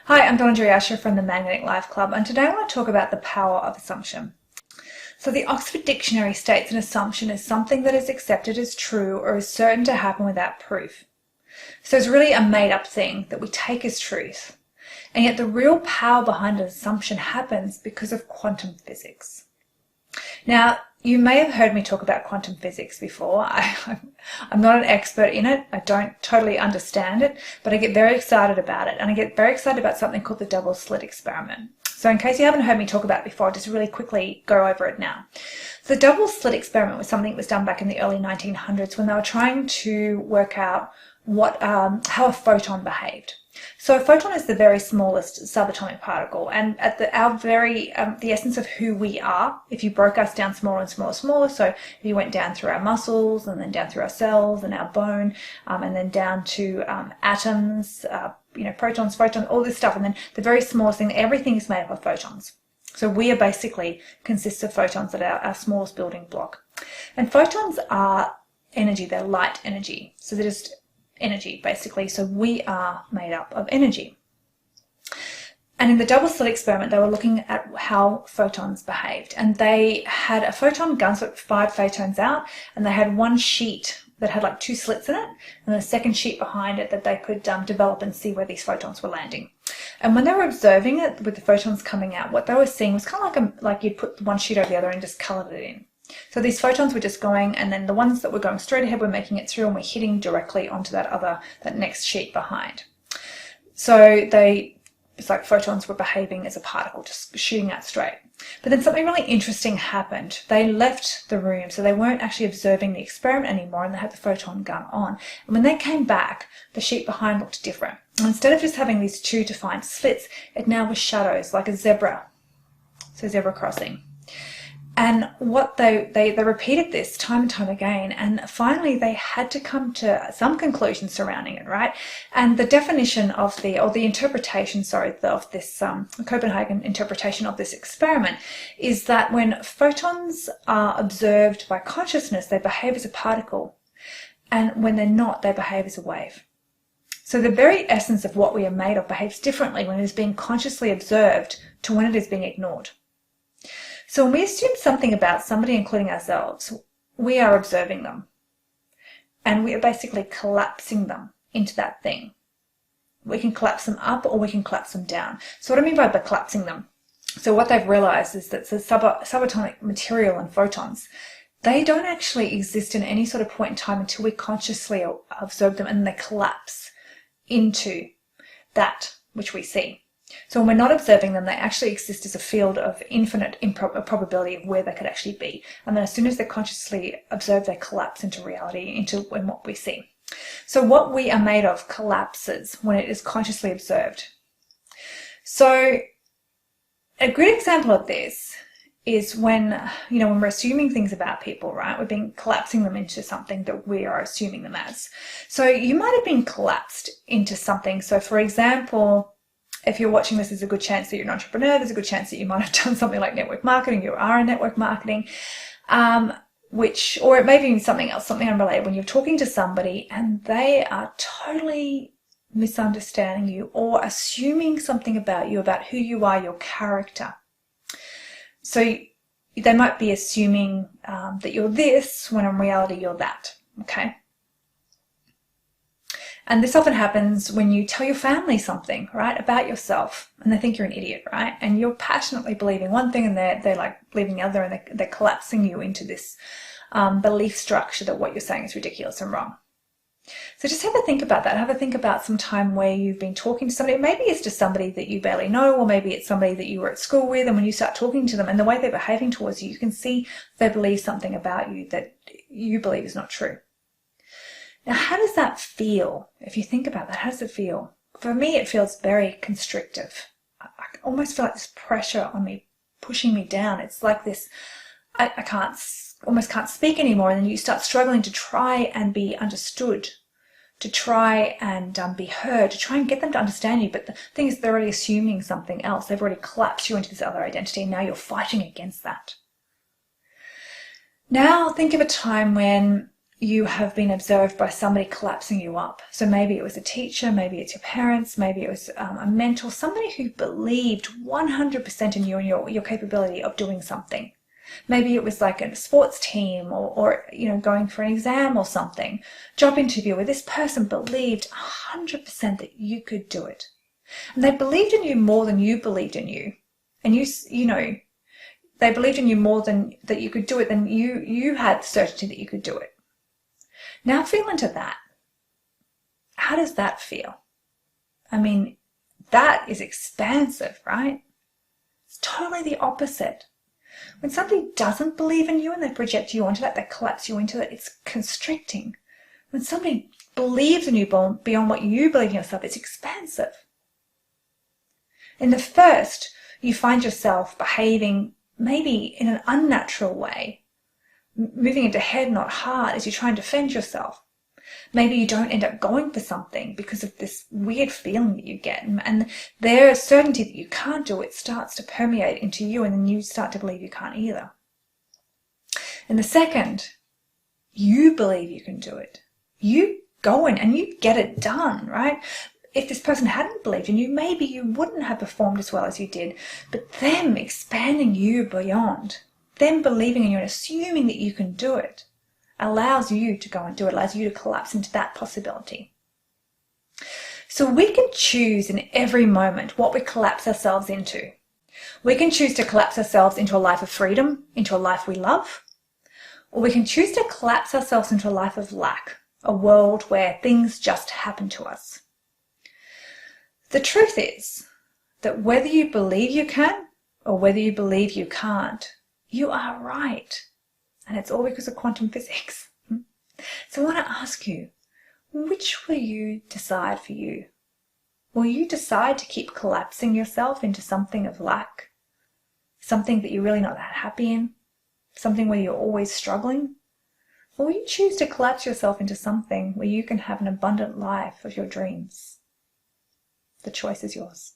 Hi, I'm Donna Asher from the Magnetic Life Club, and today I want to talk about the power of assumption. So the Oxford Dictionary states an assumption is something that is accepted as true or is certain to happen without proof. So it's really a made-up thing that we take as truth. And yet the real power behind an assumption happens because of quantum physics. Now, you may have heard me talk about quantum physics before. I'm not an expert in it. I don't totally understand it, but I get very excited about it. And I get very excited about something called the double slit experiment. So in case you haven't heard me talk about it before, I'll just really quickly go over it now. So the double slit experiment was something that was done back in the early 1900s when they were trying to work out how a photon behaved. So a photon is the very smallest subatomic particle, and at the essence of who we are, if you broke us down smaller and smaller and smaller, so if you went down through our muscles and then down through our cells and our bone, and then down to atoms, protons, photons, all this stuff, and then the very smallest thing, everything is made up of photons. So we are basically consists of photons that are our smallest building block. And photons are energy, they're light energy, so they're just energy basically, so we are made up of energy. And in the double slit experiment they were looking at how photons behaved, and they had a photon gun, so 5 photons out, and they had one sheet that had like 2 slits in it, and the second sheet behind it that they could develop and see where these photons were landing. And when they were observing it with the photons coming out, what they were seeing was kind of like you'd put one sheet over the other and just coloured it in. So these photons were just going, and then the ones that were going straight ahead were making it through and were hitting directly onto that next sheet behind. So it's like photons were behaving as a particle, just shooting out straight. But then something really interesting happened. They left the room, so they weren't actually observing the experiment anymore, and they had the photon gun on. And when they came back, the sheet behind looked different. And instead of just having these 2 defined slits, it now was shadows, like a zebra. So zebra crossing. And what they repeated this time and time again, and finally they had to come to some conclusion surrounding it, right? And the definition of the interpretation, of this Copenhagen interpretation of this experiment is that when photons are observed by consciousness, they behave as a particle, and when they're not, they behave as a wave. So the very essence of what we are made of behaves differently when it is being consciously observed to when it is being ignored. So when we assume something about somebody, including ourselves, we are observing them. And we are basically collapsing them into that thing. We can collapse them up or we can collapse them down. So what I mean by collapsing them, so what they've realized is that the subatomic material and photons, they don't actually exist in any sort of point in time until we consciously observe them, and they collapse into that which we see. So when we're not observing them, they actually exist as a field of infinite probability of where they could actually be. And then as soon as they're consciously observed, they collapse into reality, into what we see. So what we are made of collapses when it is consciously observed. So a good example of this is when we're assuming things about people, right? We've been collapsing them into something that we are assuming them as. So you might have been collapsed into something. So for example, if you're watching this, there's a good chance that you're an entrepreneur. There's a good chance that you might have done something like network marketing. You are in network marketing, or it may be something else, something unrelated. When you're talking to somebody and they are totally misunderstanding you or assuming something about you, about who you are, your character. So they might be assuming that you're this when in reality you're that, okay? And this often happens when you tell your family something, right, about yourself, and they think you're an idiot, right? And you're passionately believing one thing and they're like believing the other, and they're collapsing you into this belief structure that what you're saying is ridiculous and wrong. So just have a think about that. Have a think about some time where you've been talking to somebody. Maybe it's just somebody that you barely know, or maybe it's somebody that you were at school with, and when you start talking to them and the way they're behaving towards you, you can see they believe something about you that you believe is not true. Now, how does that feel? If you think about that, how does it feel? For me, it feels very constrictive. I almost feel like this pressure on me, pushing me down. It's like this, I almost can't speak anymore, and then you start struggling to try and be understood, to try and be heard, to try and get them to understand you. But the thing is, they're already assuming something else. They've already collapsed you into this other identity, and now you're fighting against that. Now think of a time when you have been observed by somebody collapsing you up. So maybe it was a teacher, maybe it's your parents, maybe it was a mentor, somebody who believed 100% in you and your capability of doing something. Maybe it was like a sports team or going for an exam or something, job interview, where this person believed 100% that you could do it. And they believed in you more than you believed in you. And they believed in you more than that you could do it, than you had certainty that you could do it. Now feel into that. How does that feel? I mean, that is expansive, right? It's totally the opposite. When somebody doesn't believe in you and they project you onto that, they collapse you into it, it's constricting. When somebody believes in you beyond what you believe in yourself, it's expansive. In the first, you find yourself behaving maybe in an unnatural way, moving into head, not heart, as you try and defend yourself. Maybe you don't end up going for something because of this weird feeling that you get, and their certainty that you can't do it starts to permeate into you, and then you start to believe you can't either. In the second, you believe you can do it. You go in and you get it done, right? If this person hadn't believed in you, maybe you wouldn't have performed as well as you did, but them expanding you beyond, them believing in you and assuming that you can do it, allows you to go and do it, allows you to collapse into that possibility. So we can choose in every moment what we collapse ourselves into. We can choose to collapse ourselves into a life of freedom, into a life we love, or we can choose to collapse ourselves into a life of lack, a world where things just happen to us. The truth is that whether you believe you can or whether you believe you can't, you are right. And it's all because of quantum physics. So I want to ask you, which will you decide for you? Will you decide to keep collapsing yourself into something of lack? Something that you're really not that happy in? Something where you're always struggling? Or will you choose to collapse yourself into something where you can have an abundant life of your dreams? The choice is yours.